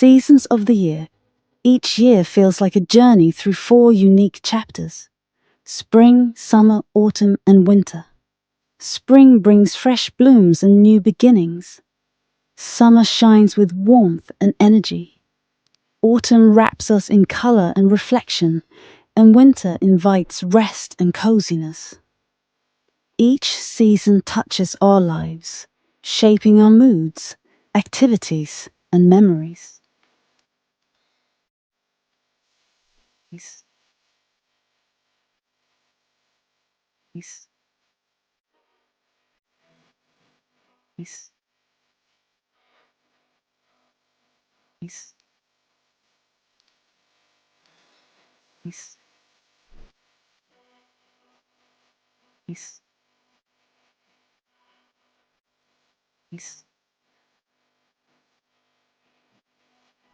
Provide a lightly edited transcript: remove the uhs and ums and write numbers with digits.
seasons of the year. Each year feels like a journey through 4 unique chapters: spring, summer, autumn, and winter. Spring brings fresh blooms and new beginnings. Summer shines with warmth and energy. Autumn wraps us in color and reflection, and winter invites rest and coziness. Each season touches our lives, shaping our moods, activities, and memories. Peace. Peace. Peace. Peace. Peace. Peace. Peace.